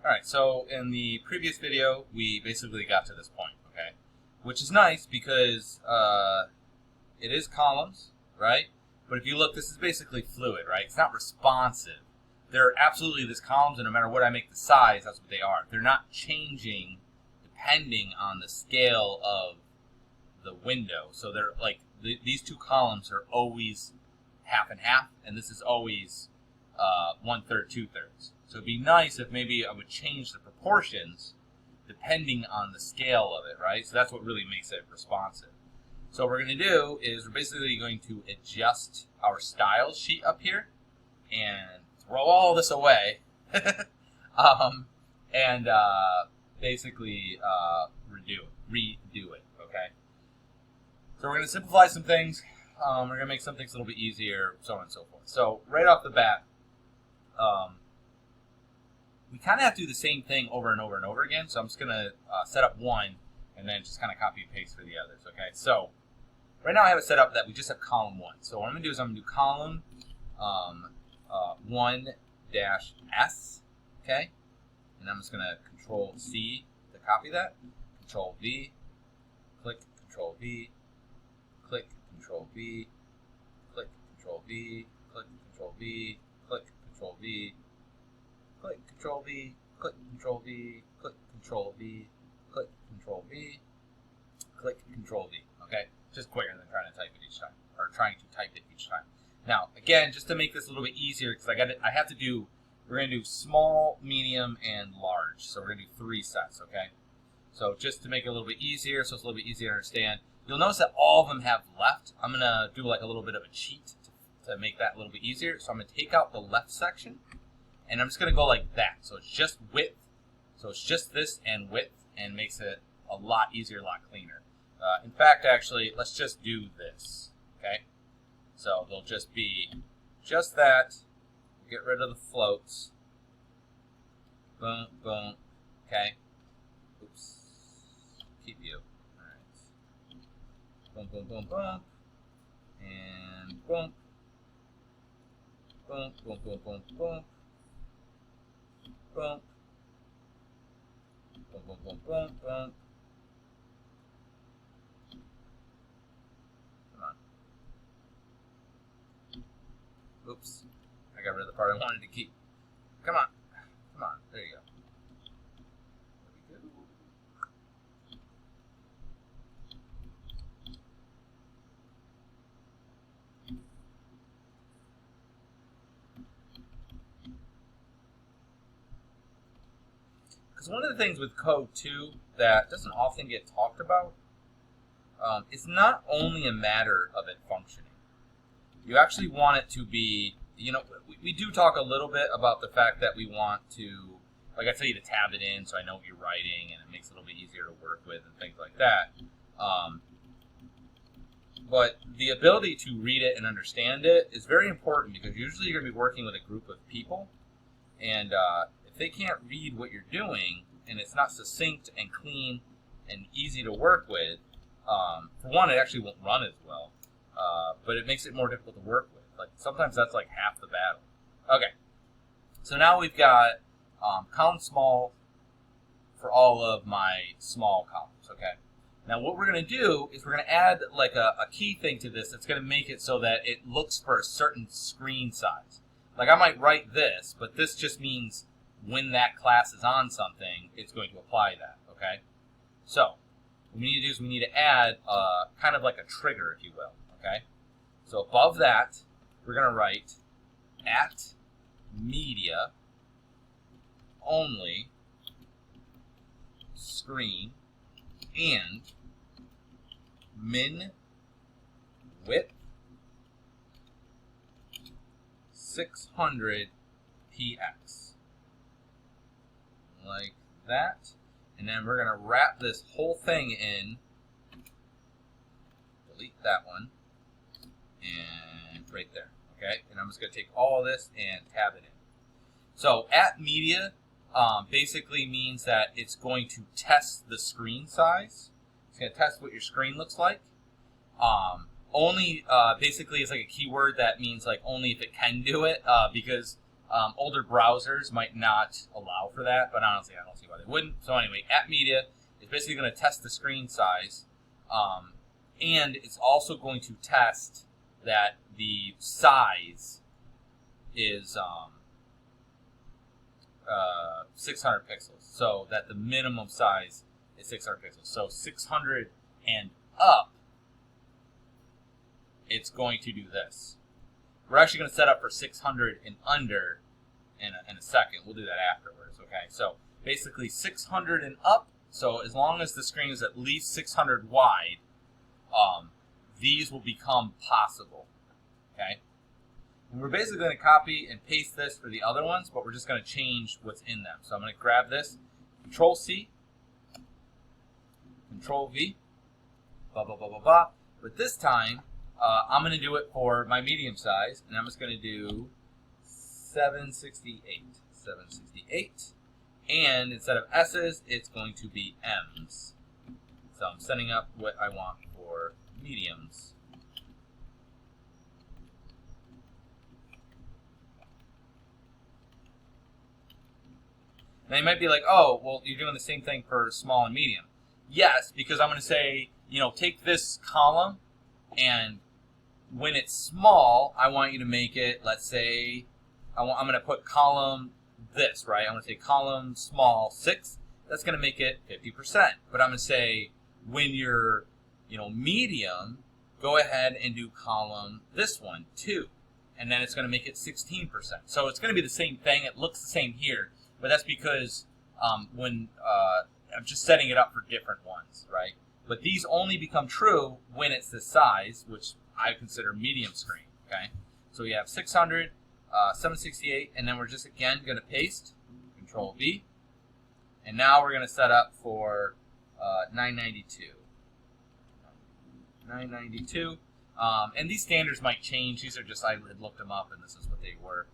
Alright, so in the previous video, we basically got to this point, okay? Which is nice because it is columns, right? But if you look, this is basically fluid, right? It's not responsive. They're absolutely these columns, and no matter what I make the size, that's what they are. They're not changing depending on the scale of the window. So they're like, these two columns are always half and half, and this is always 1/3, 2/3. So it'd be nice if maybe I would change the proportions depending on the scale of it, right? So that's what really makes it responsive. So what we're going to do is we're basically going to adjust our styles sheet up here and throw all this away and basically redo it, okay? So we're going to simplify some things. We're going to make some things a little bit easier, so on and so forth. So right off the bat, we kind of have to do the same thing over and over and over again. So I'm just going to set up one and then just kind of copy and paste for the others, okay? So right now I have it set up that we just have column 1. So what I'm going to do is I'm going to do column 1-S, okay? And I'm just going to Control C to copy that. Control V, click Control V, click Control V, click Control V, click Control V, click Control V, click Control V, click Control V, click Control V, click Control V, click Control V. Okay, just quicker than trying to type it each time, or trying to type it each time. Now, again, just to make this a little bit easier, because I have to do. We're going to do small, medium, and large. So we're going to do 3 sets. Okay. So just to make it a little bit easier, so it's a little bit easier to understand. You'll notice that all of them have left. I'm going to do like a little bit of a cheat to make that a little bit easier. So I'm going to take out the left section, and I'm just going to go like that. So it's just width. So it's just this and width, and makes it a lot easier, a lot cleaner. In fact, actually, let's just do this. Okay. So they'll just be just that. Get rid of the floats. Boom, boom. Okay. Oops. Keep you. Boom, boom, boom, boom. And boom. Boom, boom, boom, boom, boom. Boom. Boom, boom, boom, boom, boom. Come on. Oops. I got rid of the part I wanted to keep. Come on. Come on. There you go. There we go. Because one of the things with code, too, that doesn't often get talked about, it's not only a matter of it functioning. You actually want it to be, you know, we do talk a little bit about the fact that we want to, like I tell you to tab it in so I know what you're writing and it makes it a little bit easier to work with and things like that. But the ability to read it and understand it is very important because usually you're going to be working with a group of people, and if they can't read what you're doing and it's not succinct and clean and easy to work with, for one, it actually won't run as well, but it makes it more difficult to work with. Like sometimes that's like half the battle. Okay, so now we've got column small for all of my small columns. Okay, now what we're going to do is we're going to add like a key thing to this that's going to make it so that it looks for a certain screen size. Like I might write this, but this just means when that class is on something, it's going to apply that. Okay, so what we need to do is we need to add kind of like a trigger, if you will. Okay, so above that, we're going to write at media only screen and min width 600 px. Like that. And then we're going to wrap this whole thing in. Delete that one. And right there. Okay, and I'm just going to take all of this and tab it in. So at media basically means that it's going to test the screen size. It's going to test what your screen looks like. Only basically is like a keyword that means like only if it can do it, because Older browsers might not allow for that, but honestly, I don't see why they wouldn't. So anyway, at media is basically going to test the screen size, and it's also going to test that the size is 600 pixels, so that the minimum size is 600 pixels. So 600 and up, it's going to do this. We're actually going to set up for 600 and under in a second. We'll do that afterwards, okay? So basically 600 and up, so as long as the screen is at least 600 wide, these will become possible, okay? And we're basically going to copy and paste this for the other ones, but we're just going to change what's in them. So I'm going to grab this, Control-C, Control-V, blah, blah, blah, blah, blah. But this time, I'm going to do it for my medium size, and I'm just going to do 768. 768. And instead of S's, it's going to be M's. So I'm setting up what I want for mediums. Now you might be like, oh, well, you're doing the same thing for small and medium. Yes, because I'm going to say, take this column, and when it's small, I want you to make it, let's say, I'm going to put column this, right? I'm going to say column small 6. That's going to make it 50%. But I'm going to say when you're, medium, go ahead and do column this one, 2. And then it's going to make it 16%. So it's going to be the same thing. It looks the same here. But that's because when I'm just setting it up for different ones, right? But these only become true when it's this size, which I consider medium screen, okay? So we have 600, 768, and then we're just, again, going to paste, Control-V. And now we're going to set up for 992. 992. And these standards might change. These are just, I had looked them up, and this is what they were.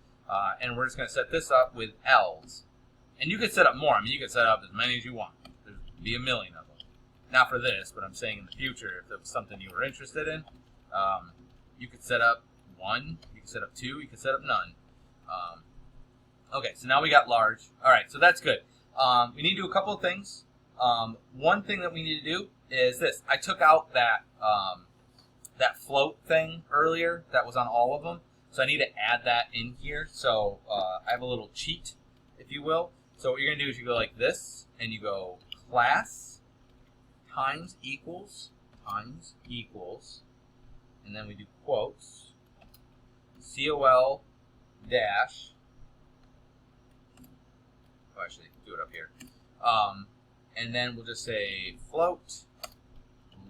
And we're just going to set this up with L's. And you could set up more. I mean, you could set up as many as you want. There'd be a million of them. Not for this, but I'm saying in the future, if it was something you were interested in, you could set up 1, you could set up 2, you could set up none. Okay, so now we got large. All right, so that's good. We need to do a couple of things. One thing that we need to do is this. I took out that that float thing earlier that was on all of them, so I need to add that in here. So I have a little cheat, if you will. So what you're going to do is you go like this, and you go class times equals, and then we do quotes, COL dash, actually do it up here, and then we'll just say float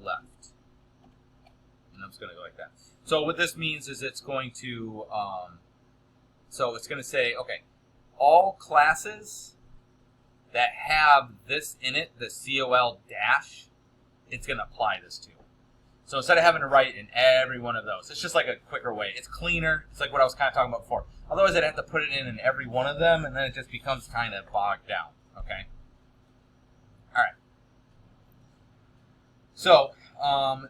left, and I'm just going to go like that. So what this means is it's going to, so it's going to say, okay, all classes that have this in it, the COL dash, it's going to apply this to. So instead of having to write in every one of those, it's just like a quicker way. It's cleaner. It's like what I was kind of talking about before. Otherwise, I'd have to put it in every one of them, and then it just becomes kind of bogged down. Okay? All right. So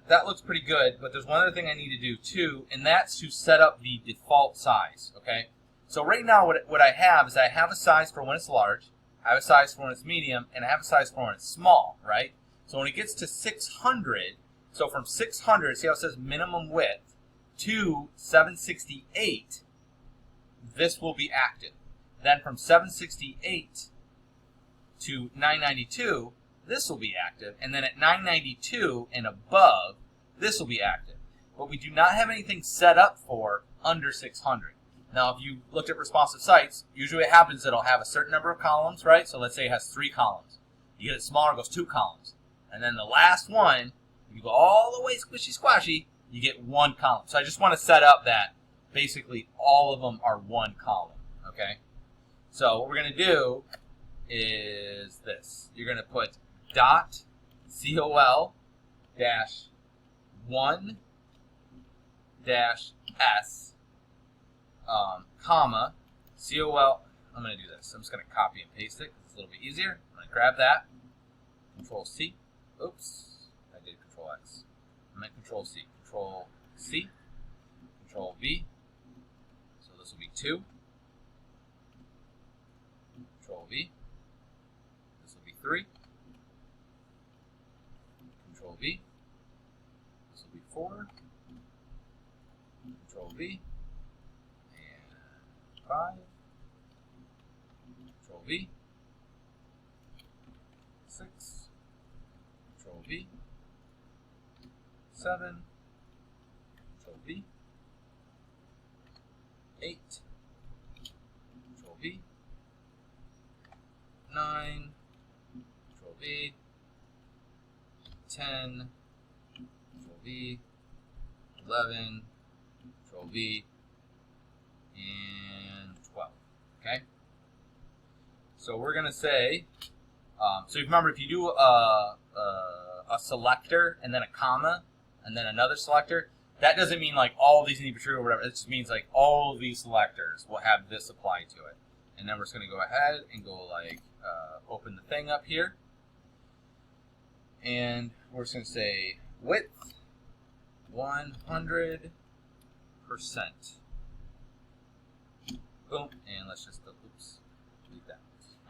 that looks pretty good, but there's one other thing I need to do too, and that's to set up the default size. Okay? So right now, what I have is I have a size for when it's large, I have a size for when it's medium, and I have a size for when it's small, right? So when it gets to 600, so from 600, see how it says minimum width, to 768, this will be active. Then from 768 to 992, this will be active. And then at 992 and above, this will be active. But we do not have anything set up for under 600. Now, if you looked at responsive sites, usually what happens is it'll have a certain number of columns, right? So let's say it has 3 columns. You get it smaller, it goes 2 columns. And then the last one, if you go all the way squishy squashy, you get 1 column. So I just want to set up that basically all of them are 1 column, okay? So what we're going to do is this. You're going to put dot COL dash 1 dash S comma COL. I'm going to do this. I'm just going to copy and paste it because it's a little bit easier. I'm going to grab that. Control C. Oops. I did Control X. I meant Control C. Control C. Control V. So this will be 2. Control V. This will be 3. Control V. This will be 4. Control V. And 5. Control V. 6. Control V. 7. Control V. 8. Control V. 9. Control V. 10. Control V. 11. Control V. And 12. Okay? So we're going to say, so remember, if you do a selector and then a comma and then another selector, that doesn't mean like all of these need to be true or whatever. It just means like all of these selectors will have this apply to it. And then we're just going to go ahead and go like open the thing up here. And we're just going to say width 100%. Boom. And let's just, oops, delete that.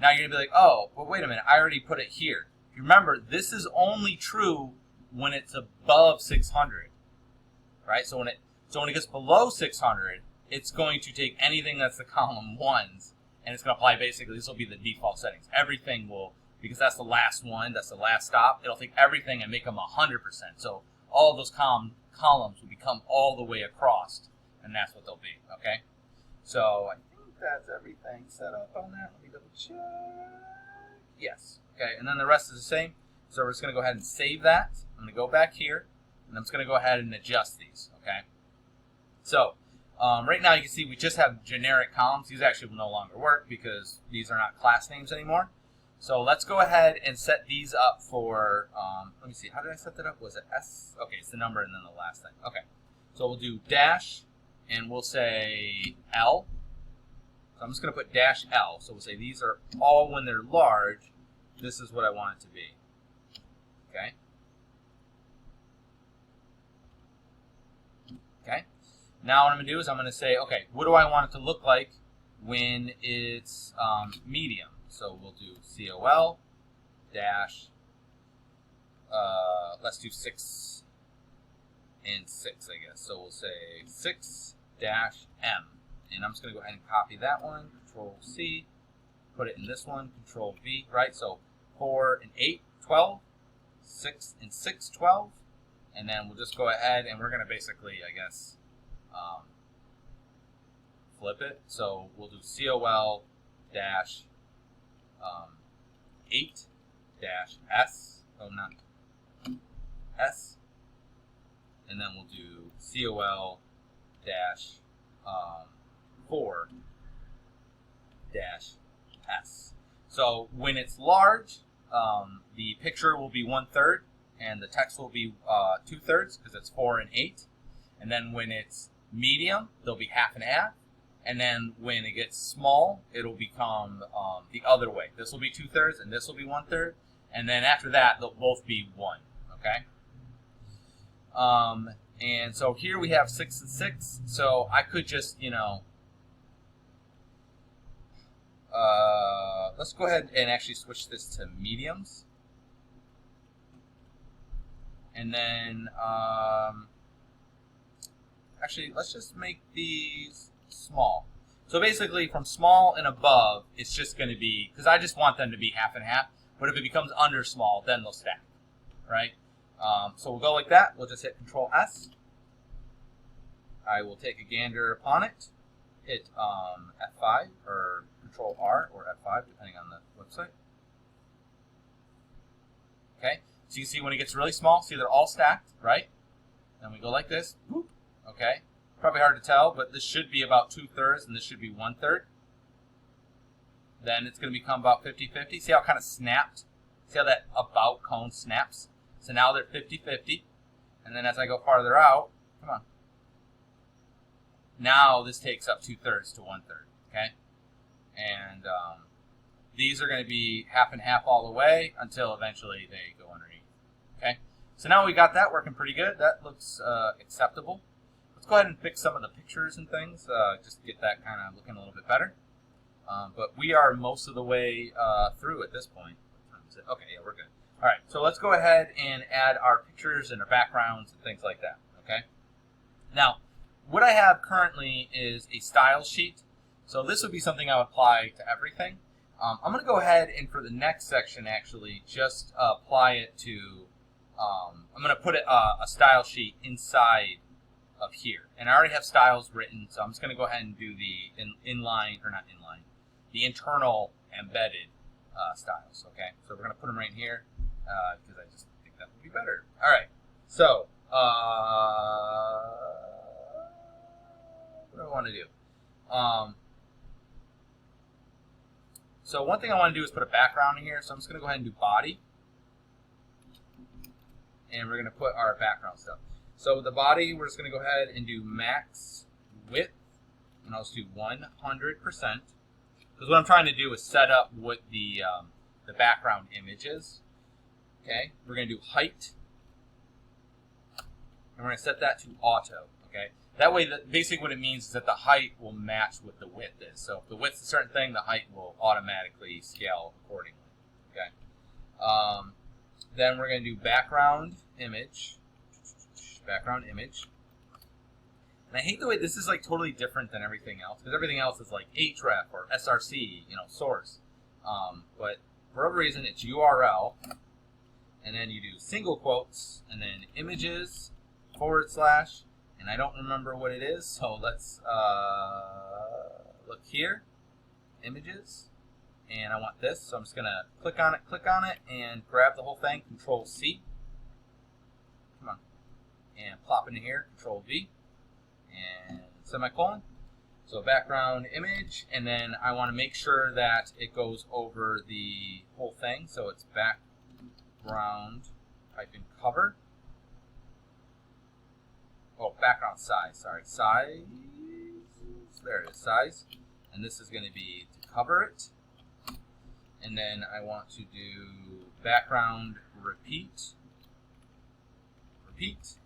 Now you're going to be like, oh, well, wait a minute. I already put it here. Remember, this is only true when it's above 600. Right? So when it gets below 600, it's going to take anything that's the column 1s, and it's going to apply basically, this will be the default settings. Everything will, because that's the last one, that's the last stop, it'll take everything and make them 100%. So all of those columns will become all the way across, and that's what they'll be, okay? So I think that's everything set up on that. Let me double check. Yes, okay, and then the rest is the same. So we're just going to go ahead and save that. I'm going to go back here, and I'm just going to go ahead and adjust these, okay? So right now you can see we just have generic columns. These actually will no longer work because these are not class names anymore. So let's go ahead and set these up for, let me see, how did I set that up? Was it S? Okay, it's the number and then the last thing. Okay, so we'll do dash, and we'll say L. So I'm just going to put dash L. So we'll say these are all when they're large. This is what I want it to be. Okay. Okay. Now what I'm going to do is I'm going to say, okay, what do I want it to look like when it's medium? So we'll do COL dash, let's do 6 and 6, I guess. So we'll say 6 dash M. And I'm just going to go ahead and copy that one, Control C, put it in this one, Control V, right? So 4 and 8, 12, 6 and 6, 12. And then we'll just go ahead and we're going to basically, I guess, flip it. So we'll do COL dash 8 dash S, oh not S, and then we'll do COL dash 4 dash S. So when it's large, the picture will be 1/3 and the text will be 2/3 because it's 4 and 8. And then when it's medium, they'll be half and half. And then when it gets small, it'll become the other way. This will be 2/3 and this will be 1/3. And then after that, they'll both be 1. Okay? And so here we have 6 and 6. So I could just, you know, let's go ahead and actually switch this to mediums. And then, actually, let's just make these small. So basically, from small and above, it's just going to be, because I just want them to be half and half, but if it becomes under small, then they'll stack, right? So we'll go like that. We'll just hit Control S. I will take a gander upon it, hit F5, or Control R, or F5, depending on the website. Okay, so you see when it gets really small, see they're all stacked, right? Then we go like this, whoop, okay? Probably hard to tell, but this should be about 2/3 and this should be 1/3. Then it's going to become about 50-50. See how it kind of snapped? See how that about cone snaps? So now they're 50-50. And then as I go farther out, come on. Now this takes up 2/3 to 1/3, okay? And these are going to be half and half all the way until eventually they go underneath, okay? So now we got that working pretty good. That looks acceptable. Let's go ahead and fix some of the pictures and things, just get that kind of looking a little bit better. But we are most of the way through at this point. What time is it? Okay, yeah, we're good. All right, so let's go ahead and add our pictures and our backgrounds and things like that, okay? Now, what I have currently is a style sheet. So this would be something I would apply to everything. I'm going to go ahead and for the next section, actually, just apply it to, I'm going to put a style sheet inside of here. And I already have styles written, so I'm just going to go ahead and do the inline, or not inline, the internal embedded styles, okay? So we're going to put them right here because I just think that would be better. All right, so what do I want to do? So one thing I want to do is put a background in here. So I'm just going to go ahead and do body. And we're going to put our background stuff. So the body, we're just going to go ahead and do max width. And I'll just do 100%. Because what I'm trying to do is set up what the background image is. Okay. We're going to do height. And we're going to set that to auto. Okay. That way, basically what it means is that the height will match what the width is. So if the width's a certain thing, the height will automatically scale accordingly. Okay. Then we're going to do background image. Background image. And I hate the way this is like totally different than everything else, because everything else is like href or src, source. But for whatever reason, it's URL. And then you do single quotes, and then images, / and I don't remember what it is, so let's look here, images, and I want this, so I'm just going to click on it, and grab the whole thing, Control-C, come on, and plop into here, Control-V, and semicolon, so background image, and then I want to make sure that it goes over the whole thing, so it's background, type in cover. Oh, background size, sorry. Size, there it is, size. And this is going to be to cover it. And then I want to do background repeat. Repeat.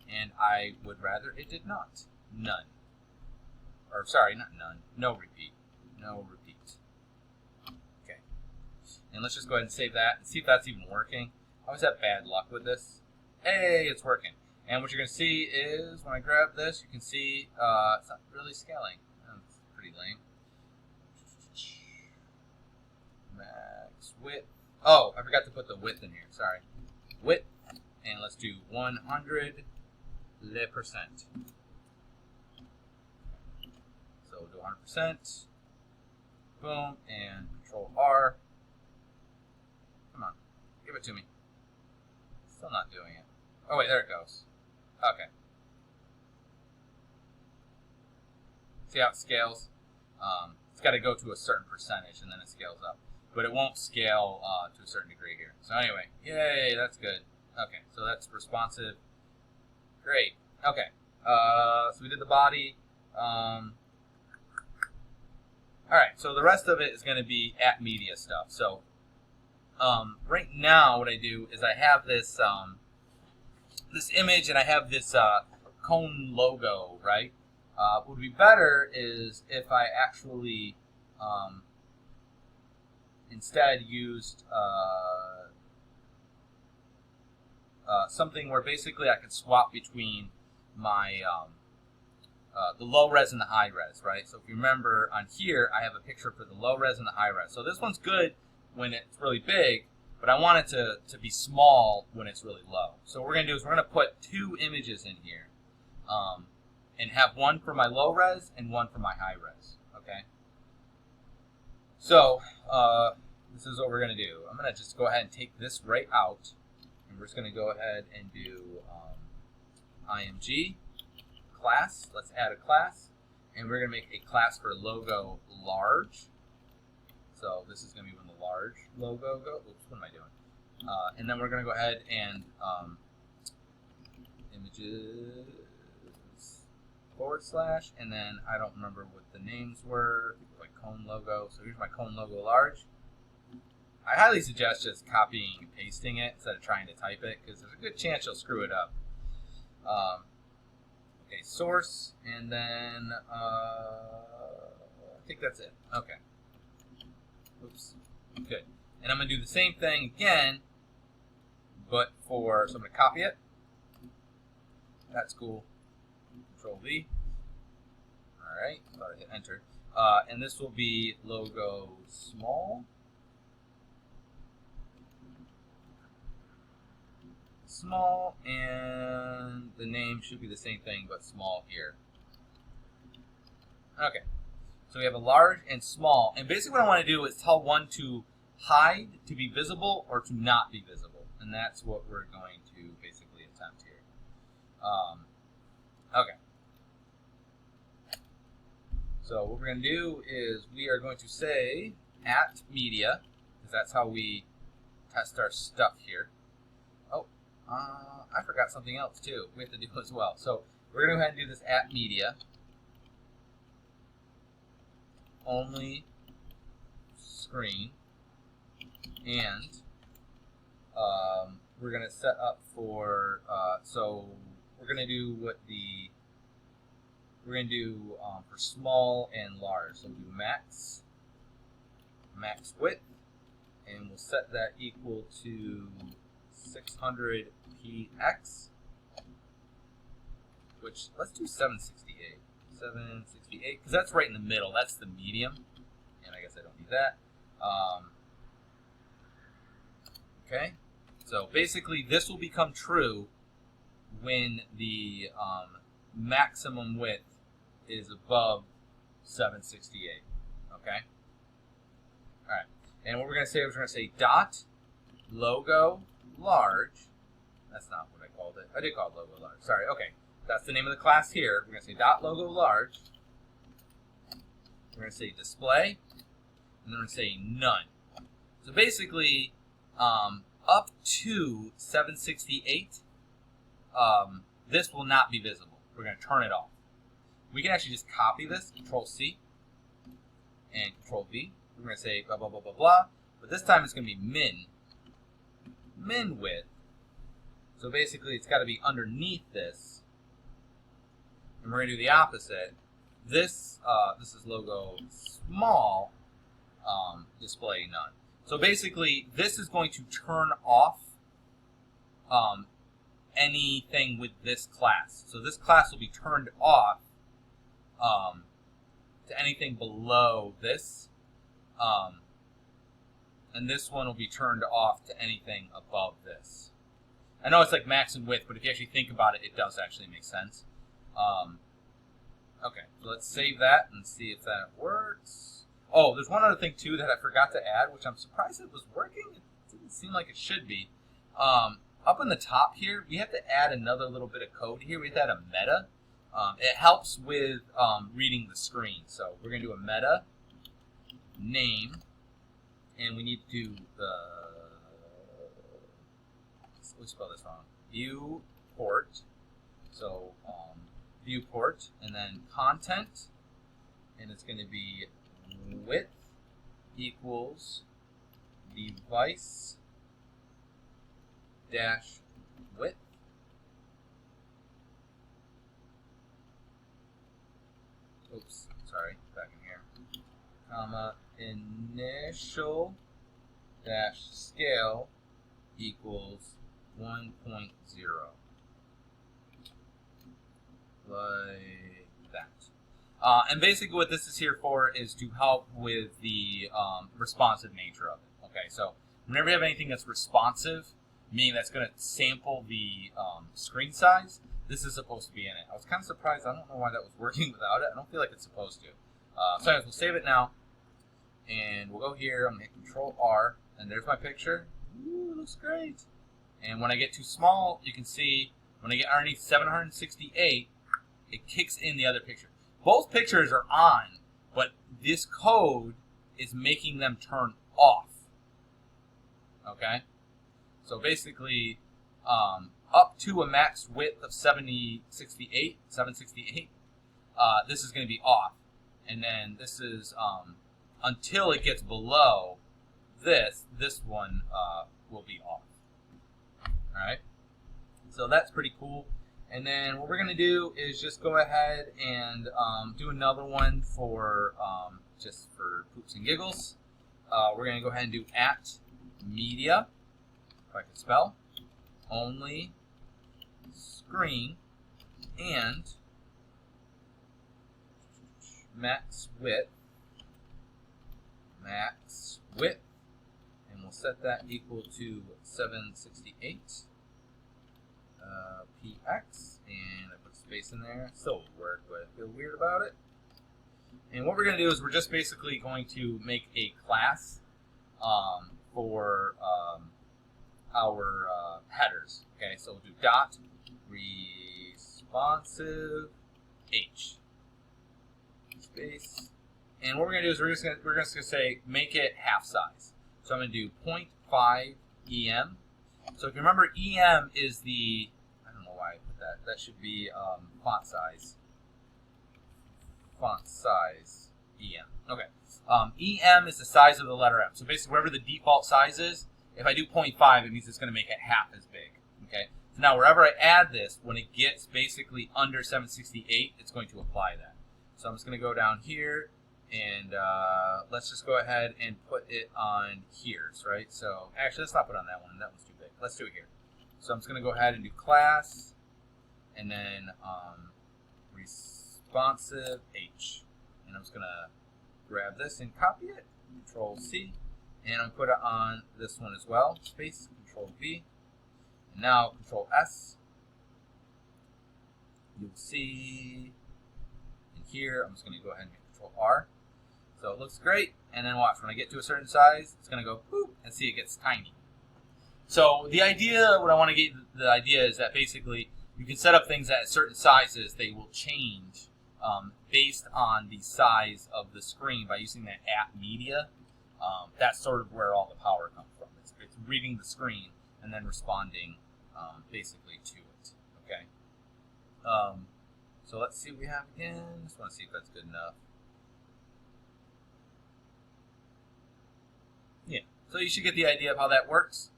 And I would rather it did not. None. Or sorry, not none. No repeat. No repeat. Okay. And let's just go ahead and save that and see if that's even working. I always have bad luck with this. Hey, it's working. And what you're going to see is, when I grab this, you can see it's not really scaling. That's pretty lame. Max width. Oh, I forgot to put the width in here. Sorry. Width. And let's do 100%. So we'll do 100%. Boom. And Control-R. Come on. Give it to me. Still not doing it. Oh, wait. There it goes. Okay. See how it scales? It's got to go to a certain percentage and then it scales up. But it won't scale to a certain degree here. So anyway, yay, that's good. Okay, so that's responsive. Great. Okay. So we did the body. Alright, so the rest of it is going to be at media stuff. So right now what I do is I have this this image and I have this cone logo, right? What would be better is if I actually instead used something where basically I could swap between my the low res and the high res, right? So if you remember on here, I have a picture for the low res and the high res. So this one's good when it's really big, but I want it to be small when it's really low. So what we're going to do is we're going to put two images in here and have one for my low res and one for my high res, okay? So this is what we're going to do. I'm going to just go ahead and take this right out, and we're just going to go ahead and do img class. Let's add a class, and we're going to make a class for logo large. So this is going to be when the large logo goes. Oops, what am I doing? And then we're going to go ahead and images / and then I don't remember what the names were, like cone logo. So here's my cone logo large. I highly suggest just copying and pasting it instead of trying to type it, because there's a good chance you'll screw it up. Okay, source, and then I think that's it. Okay. Oops. Good. And I'm going to do the same thing again, but so I'm going to copy it. That's cool. Control V. All right. Thought I hit enter. And this will be logo small. Small, and the name should be the same thing, but small here. Okay. So we have a large and small, and basically what I want to do is tell one to hide, to be visible, or to not be visible, and that's what we're going to basically attempt here. Okay. So what we're going to do is we are going to say at media, because that's how we test our stuff here. Oh, I forgot something else too. We have to do as well. So we're going to go ahead and do this at media. Only screen, and we're going to set up for so we're going to do for small and large. So we'll do max width, and we'll set that equal to 600 px, which let's do 768. 768, because that's right in the middle. That's the medium, and I guess I don't need that. Okay, so basically this will become true when the maximum width is above 768. Okay. All right, and what we're going to say is we're going to say dot logo large. That's not what I called it. I did call it logo large. Sorry. Okay. That's the name of the class here. We're going to say dot logo large. We're going to say display, and then we're going to say none. So basically, up to 768, this will not be visible. We're going to turn it off. We can actually just copy this, Control C, and Control V. We're going to say blah, blah, blah, blah, blah. But this time it's going to be min width. So basically, it's got to be underneath this. And we're going to do the opposite. This is logo small, display none. So basically, this is going to turn off anything with this class. So this class will be turned off to anything below this. And this one will be turned off to anything above this. I know it's like max and width, but if you actually think about it, it does actually make sense. Okay, so let's save that and see if that works. Oh, there's one other thing too that I forgot to add, which I'm surprised it was working. It didn't seem like it should be. Up on the top here, we have to add another little bit of code here. We have to add a meta. It helps with reading the screen. So we're going to do a meta name, and we need to do the, let's spell this wrong, viewport. So viewport, and then content, and it's going to be width equals device dash width. Oops, sorry, back in here. Comma initial dash scale equals 1.0. Like that. And basically what this is here for is to help with the responsive nature of it. Okay, so whenever you have anything that's responsive, meaning that's going to sample the screen size, this is supposed to be in it. I was kind of surprised. I don't know why that was working without it. I don't feel like it's supposed to. So anyways, we'll save it now. And we'll go here. I'm going to hit Control R. And there's my picture. Ooh, it looks great. And when I get too small, you can see when I get underneath 768, it kicks in the other picture. Both pictures are on, but this code is making them turn off. Okay? So basically, up to a max width of 768, this is going to be off. And then this is until it gets below this one will be off. Alright? So that's pretty cool. And then what we're going to do is just go ahead and do another one for just for poops and giggles. We're going to go ahead and do @media, if I can spell, only screen, and max width, and we'll set that equal to 768 px, and I put space in there. Still would work, but I feel weird about it. And what we're going to do is we're just basically going to make a class for our headers. Okay, so we'll do dot responsive h space, and what we're going to do is we're just going to say make it half size. So I'm going to do 0.5 em. So if you remember, em is the, I don't know why I put that. That should be font size. Font size em. Okay. Em is the size of the letter M. So basically, wherever the default size is, if I do 0.5, it means it's going to make it half as big. Okay. So now wherever I add this, when it gets basically under 768, it's going to apply that. So I'm just going to go down here, and let's just go ahead and put it on here, right? So actually, let's not put it on that one. That one's too big. Let's do it here. So I'm just going to go ahead and do class, and then responsive h, and I'm just going to grab this and copy it. Control C, and I'm going to put it on this one as well. Space, Control V, and now Control S. You'll see in here. I'm just going to go ahead and hit Control R. So it looks great, and then watch, when I get to a certain size, it's going to go boop, and see it gets tiny. So the idea, what I want to get, the idea is that basically you can set up things at certain sizes. They will change based on the size of the screen by using that @media. That's sort of where all the power comes from. It's reading the screen and then responding basically to it. Okay. So let's see what we have again. Just want to see if that's good enough. Yeah. So you should get the idea of how that works.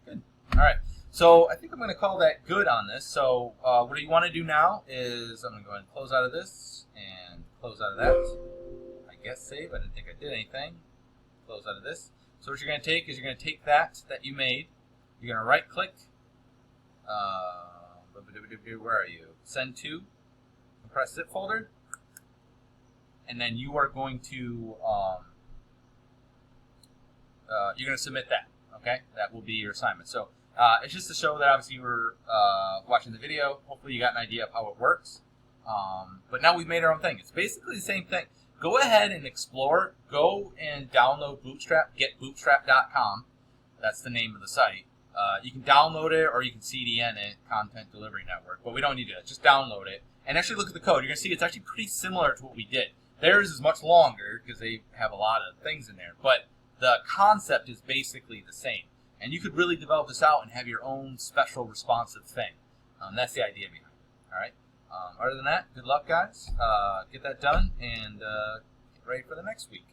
Good. All right. So I think I'm going to call that good on this. So what you want to do now is I'm going to go ahead and close out of this and close out of that. I guess save. I didn't think I did anything. Close out of this. So what you're going to take is you're going to take that you made. You're going to right click. Where are you? Send to. Compress zip folder. And then you are going to you're going to submit that. Okay, that will be your assignment. So it's just to show that obviously you were watching the video. Hopefully you got an idea of how it works. But now we've made our own thing. It's basically the same thing. Go ahead and explore. Go and download Bootstrap. Getbootstrap.com. That's the name of the site. You can download it or you can CDN it, Content Delivery Network. But we don't need to. Just download it. And actually look at the code. You're going to see it's actually pretty similar to what we did. Theirs is much longer because they have a lot of things in there. But the concept is basically the same. And you could really develop this out and have your own special responsive thing. That's the idea behind it. All right. Other than that, good luck, guys. Get that done and get ready for the next week.